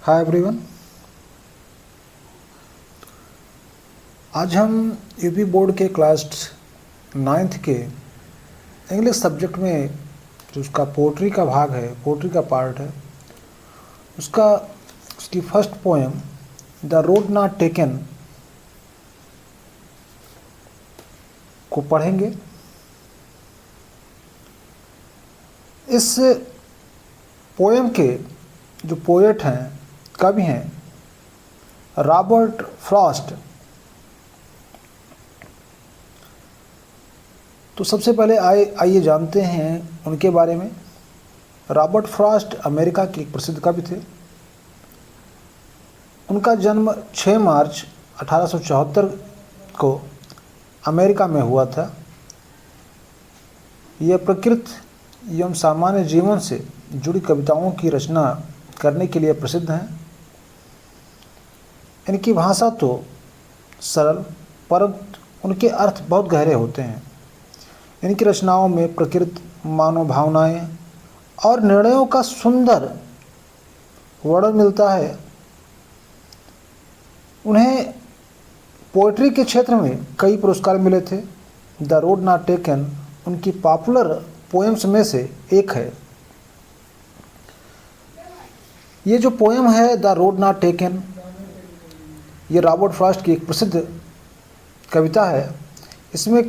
Hi everyone. आज हम UP board के क्लास 9th के इंग्लिश सब्जेक्ट में जो उसका पोट्री का भाग है, पोट्री का पार्ट है, उसकी first poem the road not taken को पढ़ेंगे। इस पोएम के जो पोएट हैं, कवि हैं, रॉबर्ट फ्रॉस्ट। तो सबसे पहले आइए जानते हैं उनके बारे में। रॉबर्ट फ्रॉस्ट अमेरिका के एक प्रसिद्ध कवि थे। उनका जन्म 6 मार्च 1874 को अमेरिका में हुआ था। यह प्रकृति एवं सामान्य जीवन से जुड़ी कविताओं की रचना करने के लिए प्रसिद्ध हैं। इनकी भाषा तो सरल, परंतु उनके अर्थ बहुत गहरे होते हैं। इनकी रचनाओं में प्रकृति, मानव भावनाएं और निर्णयों का सुंदर वर्णन मिलता है। उन्हें पोएट्री के क्षेत्र में कई पुरस्कार मिले थे। द रोड नॉट टेकन उनकी पॉपुलर पोएम्स में से एक है। ये जो पोएम है द रोड नॉट टेकन, ये रॉबर्ट फ्रॉस्ट की एक प्रसिद्ध कविता है। इसमें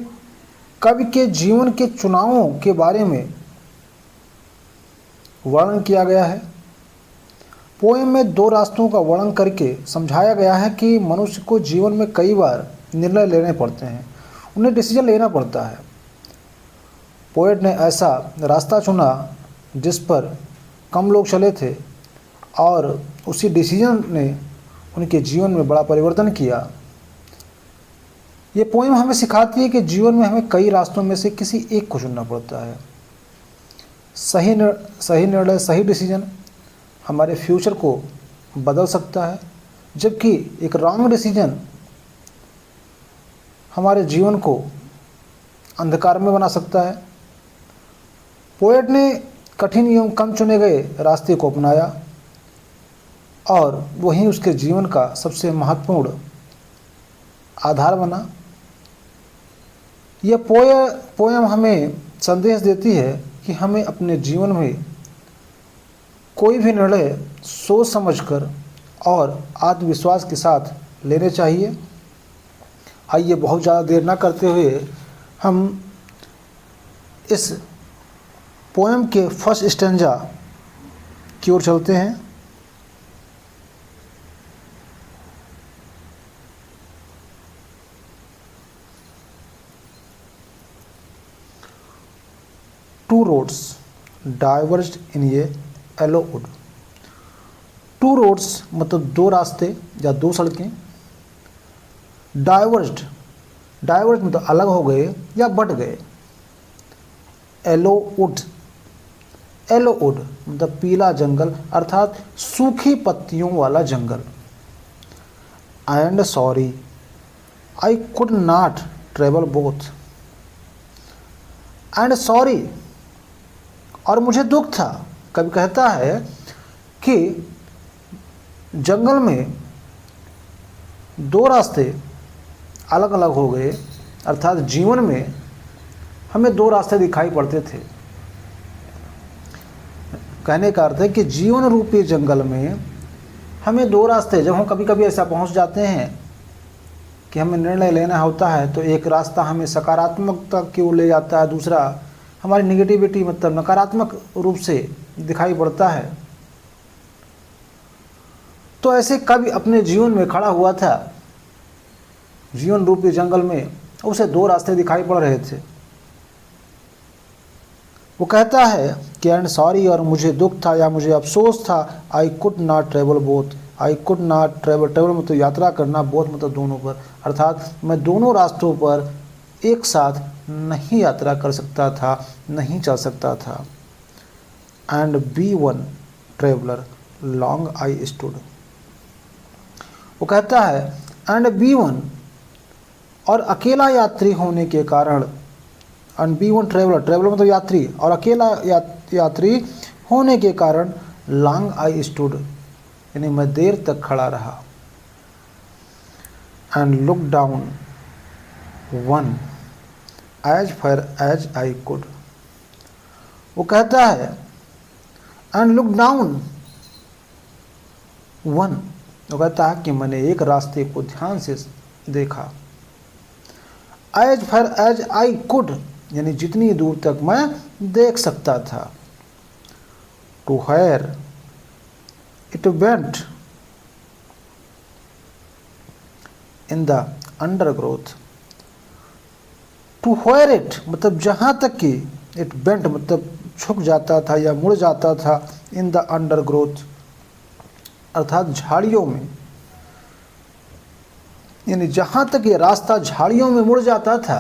कवि के जीवन के चुनावों के बारे में वर्णन किया गया है। पोएम में 2 रास्तों का वर्णन करके समझाया गया है कि मनुष्य को जीवन में कई बार निर्णय लेने पड़ते हैं, उन्हें डिसीजन लेना पड़ता है। पोएट ने ऐसा रास्ता चुना जिस पर कम लोग चले थे और उसी डिसीजन ने उनके जीवन में बड़ा परिवर्तन किया। ये पोएम हमें सिखाती है कि जीवन में हमें कई रास्तों में से किसी एक को चुनना पड़ता है। सही निर्णय, सही डिसीजन हमारे फ्यूचर को बदल सकता है, जबकि एक रॉन्ग डिसीजन हमारे जीवन को अंधकार में बना सकता है। पोएट ने कठिन एवं कम चुने गए रास्ते को अपनाया और वही उसके जीवन का सबसे महत्वपूर्ण आधार बना। यह पोएम हमें संदेश देती है कि हमें अपने जीवन में कोई भी निर्णय सोच समझकर और आत्मविश्वास के साथ लेने चाहिए। आइए बहुत ज़्यादा देर ना करते हुए हम इस पोएम के फर्स्ट स्टैंजा की ओर चलते हैं। Two roads diverged in a yellow wood। Two roads मतलब 2 रास्ते या 2 सड़कें। डाइवर्ज मतलब अलग हो गए या बट गए। येलो वुड मतलब पीला जंगल अर्थात सूखी पत्तियों वाला जंगल। And sorry I could not travel both. And sorry और मुझे दुख था। कवि कहता है कि जंगल में 2 रास्ते अलग अलग हो गए, अर्थात जीवन में हमें 2 रास्ते दिखाई पड़ते थे। कहने का अर्थ है कि जीवन रूपी जंगल में हमें 2 रास्ते, जब हम कभी कभी ऐसा पहुंच जाते हैं कि हमें निर्णय लेना होता है, तो एक रास्ता हमें सकारात्मकता की ओर ले जाता है, दूसरा हमारी निगेटिविटी मतलब नकारात्मक रूप से दिखाई पड़ता है। तो ऐसे कवि अपने जीवन में खड़ा हुआ था। जीवन रूपी जंगल में उसे 2 रास्ते दिखाई पड़ रहे थे। वो कहता है कि एंड सॉरी और मुझे दुख था या मुझे अफसोस था। आई could not travel both. I could not travel मतलब यात्रा करना, बोथ मतलब दोनों पर, अर्थात मैं दोनों रास्तों पर एक साथ नहीं यात्रा कर सकता था, नहीं चल सकता था। And be one traveller long I stood. वो कहता है एंड बी वन और अकेला यात्री होने के कारण, एंड बी वन ट्रेवलर मतलब यात्री, और अकेला यात्री होने के कारण लॉन्ग आई स्टूड यानी मैं देर तक खड़ा रहा। And look down one as far as I could. वो कहता है एंड लुक डाउन वन, वो कहता है कि मैंने एक रास्ते को ध्यान से देखा। As far as I could, यानी जितनी दूर तक मैं देख सकता था। To where it went in the undergrowth. To where it मतलब जहाँ तक कि, इट बेंट मतलब झुक जाता था या मुड़ जाता था, इन द अंडरग्रोथ अर्थात झाड़ियों में, यानी जहाँ तक ये रास्ता झाड़ियों में मुड़ जाता था।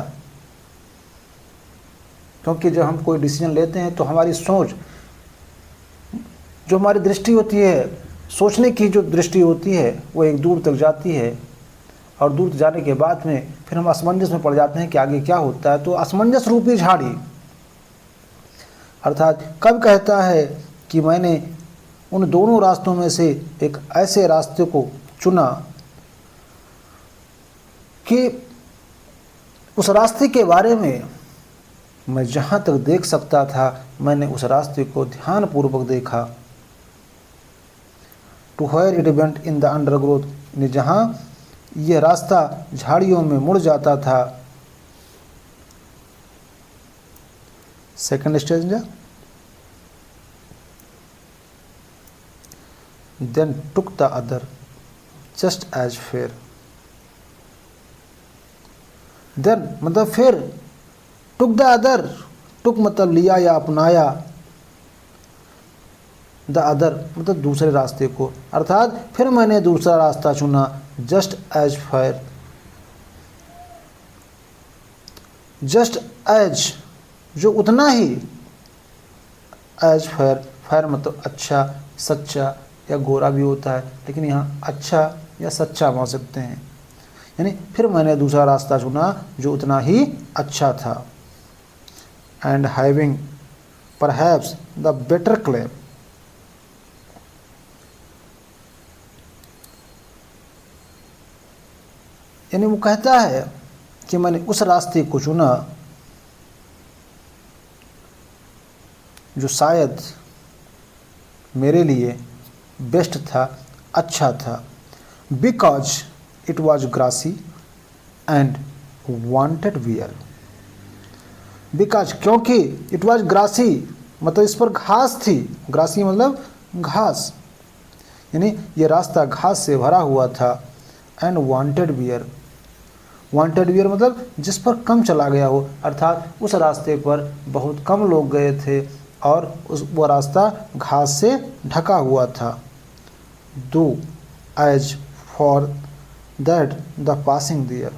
क्योंकि जब हम कोई डिसीजन लेते हैं तो हमारी सोच, जो हमारी दृष्टि होती है, सोचने की जो दृष्टि होती है वो एक दूर तक जाती है, और दूर जाने के बाद में फिर हम असमंजस में पड़ जाते हैं कि आगे क्या होता है। तो असमंजस रूपी झाड़ी अर्थात कब कहता है कि मैंने उन दोनों रास्तों में से एक ऐसे रास्ते को चुना कि उस रास्ते के बारे में मैं जहाँ तक देख सकता था मैंने उस रास्ते को ध्यानपूर्वक देखा। To where it went in the undergrowth, यानी जहाँ यह रास्ता झाड़ियों में मुड़ जाता था। Second stage, then took the other just as fair. Then मतलब फिर, टुक द अदर, टुक मतलब लिया या अपनाया, द अदर मतलब दूसरे रास्ते को, अर्थात फिर मैंने दूसरा रास्ता चुना। Just as fair, just as जो उतना ही, एज फेयर, फेयर मतलब अच्छा, सच्चा या गोरा भी होता है, लेकिन यहाँ अच्छा या सच्चा मान सकते हैं। यानी फिर मैंने दूसरा रास्ता चुना जो उतना ही अच्छा था। And having perhaps the better claim, यानी वो कहता है कि मैंने उस रास्ते को चुना जो शायद मेरे लिए बेस्ट था, अच्छा था। Because it was grassy and wanted wear. Because क्योंकि, इट वॉज ग्रासी मतलब इस पर घास थी, ग्रासी मतलब घास, यानी ये रास्ता घास से भरा हुआ था। And wanted wear, wanted wear मतलब जिस पर कम चला गया हो, अर्थात उस रास्ते पर बहुत कम लोग गए थे और वो रास्ता घास से ढका हुआ था। Though as for that the passing there,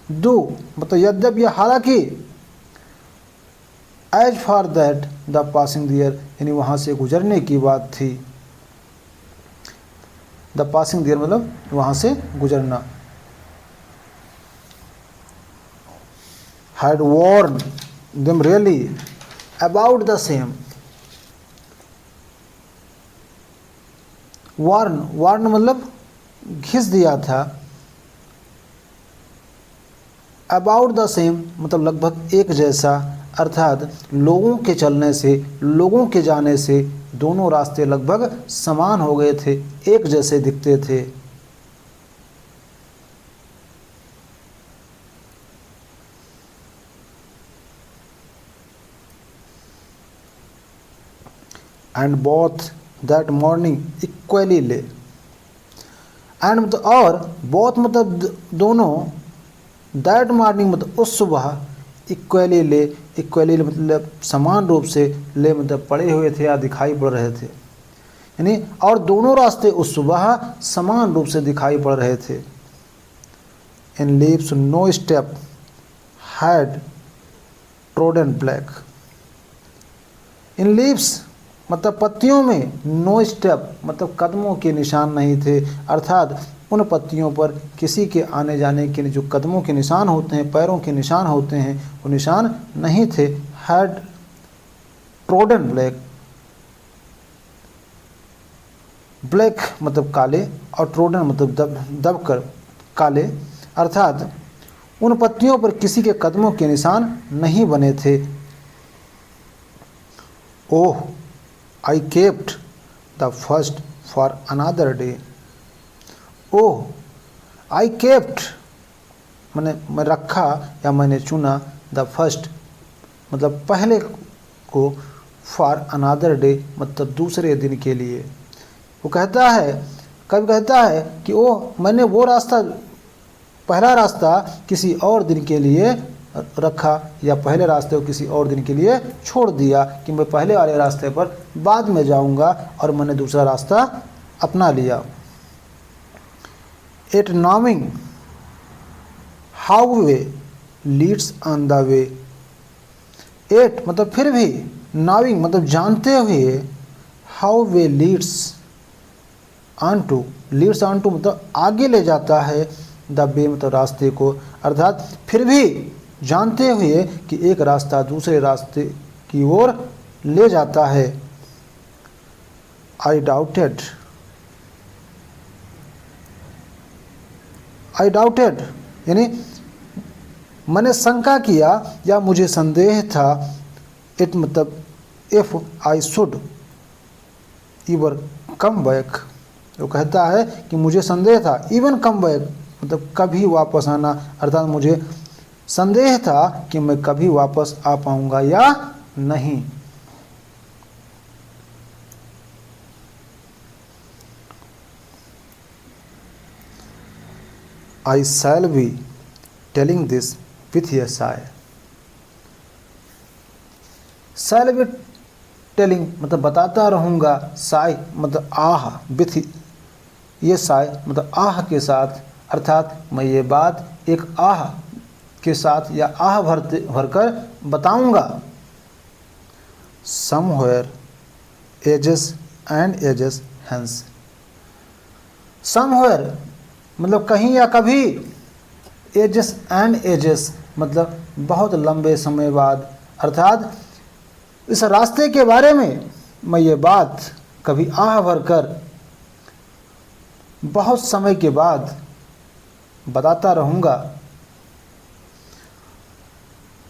though मतलब यद्यपि, हालांकि, as for that the passing there यानी वहाँ से गुजरने की बात थी। द पासिंग देयर मतलब वहाँ से गुजरना। had warned them really about the same। warn मतलब घिस दिया था। about the same मतलब लगभग एक जैसा, अर्थात लोगों के चलने से, लोगों के जाने से दोनों रास्ते लगभग समान हो गए थे, एक जैसे दिखते थे। And both that morning equally ले, एंड मतलब और, बोथ मतलब दोनों, दैट मॉर्निंग मतलब उस सुबह, इक्वली ले, इक्वली मतलब समान रूप से, ले मतलब पड़े हुए थे या दिखाई पड़ रहे थे, यानी और दोनों रास्ते उस सुबह समान रूप से दिखाई पड़ रहे थे। In leaves no step had trodden black, in leaves मतलब पत्तियों में, नो स्टेप मतलब कदमों के निशान नहीं थे, अर्थात उन पत्तियों पर किसी के आने जाने के जो कदमों के निशान होते हैं, पैरों के निशान होते हैं, वो निशान नहीं थे। हैड ट्रोडन ब्लैक ब्लैक मतलब काले और ट्रोडन मतलब दबकर काले, अर्थात उन पत्तियों पर किसी के कदमों के निशान नहीं बने थे। Oh, I kept the first for another day. Oh, I kept मैं रखा या मैंने चुना, द फर्स्ट मतलब पहले को, फॉर अनदर डे मतलब दूसरे दिन के लिए। वो कहता है, कभी कहता है कि ओह मैंने वो रास्ता, पहला रास्ता किसी और दिन के लिए रखा, या पहले रास्ते को किसी और दिन के लिए छोड़ दिया कि मैं पहले वाले रास्ते पर बाद में जाऊंगा, और मैंने दूसरा रास्ता अपना लिया। At knowing how way leads on the way. At मतलब फिर भी, नॉविंग मतलब जानते हुए, how way leads on to, leads on to मतलब आगे ले जाता है, द वे मतलब रास्ते को, अर्थात फिर भी जानते हुए कि एक रास्ता दूसरे रास्ते की ओर ले जाता है। आई डाउटेड, आई डाउटेड यानी मैंने शंका किया या मुझे संदेह था। इट मतलब if I should इवर come back. वो कहता है कि मुझे संदेह था, इवन कम बैक मतलब कभी वापस आना, अर्थात मुझे संदेह था कि मैं कभी वापस आ पाऊंगा या नहीं। I shall be telling this with a sigh. Shall be telling मतलब बताता रहूँगा, sigh मतलब आह, with ये sigh मतलब आह के साथ, अर्थात मैं ये बात एक आह के साथ या आह भरकर बताऊँगा। Somewhere ages and ages hence. Somewhere मतलब कहीं या कभी, एजेस एंड एजेस मतलब बहुत लंबे समय बाद, अर्थात इस रास्ते के बारे में मैं ये बात कभी आह भरकर बहुत समय के बाद बताता रहूँगा।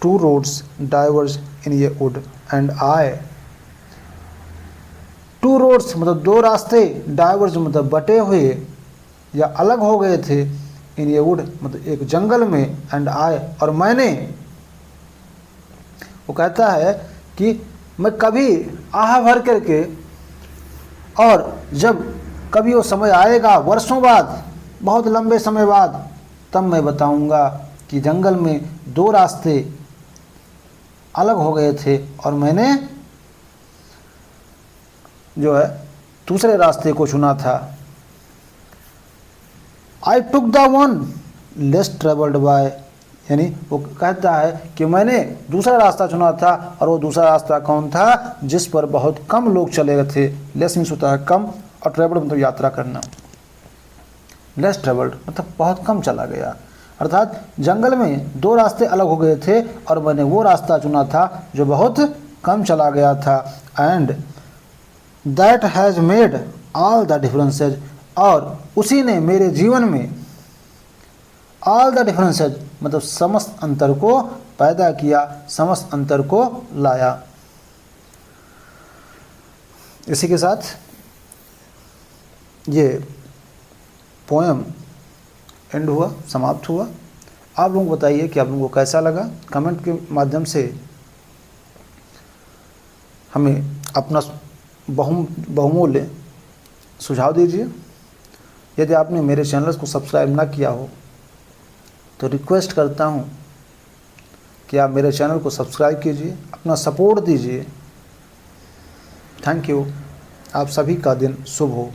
टू रोड्स डाइवर्ज इन ये wood and I. Two roads मतलब दो रास्ते, डाइवर्ज मतलब बटे हुए या अलग हो गए थे, इन ये वुड मतलब एक जंगल में, एंड आई और मैंने। वो कहता है कि मैं कभी आह भर करके, और जब कभी वो समय आएगा वर्षों बाद, बहुत लंबे समय बाद, तब मैं बताऊंगा कि जंगल में दो रास्ते अलग हो गए थे और मैंने जो है दूसरे रास्ते को चुना था। I took the one less traveled by, यानी वो कहता है कि मैंने दूसरा रास्ता चुना था, और वो दूसरा रास्ता कौन था, जिस पर बहुत कम लोग चले गए थे। लेस मीन्स होता है कम, और ट्रेवल्ड मतलब यात्रा करना। लेस ट्रेवल्ड मतलब बहुत कम चला गया, अर्थात जंगल में दो रास्ते अलग हो गए थे और मैंने वो रास्ता चुना था जो बहुत कम चला गया था। And that has made all the differences, और उसी ने मेरे जीवन में ऑल द डिफरेंसेज मतलब समस्त अंतर को पैदा किया, समस्त अंतर को लाया। इसी के साथ ये पोएम एंड हुआ, समाप्त हुआ। आप लोग बताइए कि आप लोगों को कैसा लगा। कमेंट के माध्यम से हमें अपना बहुमूल्य सुझाव दीजिए। यदि आपने मेरे चैनल को सब्सक्राइब ना किया हो तो रिक्वेस्ट करता हूं कि आप मेरे चैनल को सब्सक्राइब कीजिए, अपना सपोर्ट दीजिए। Thank you. आप सभी का दिन शुभ हो।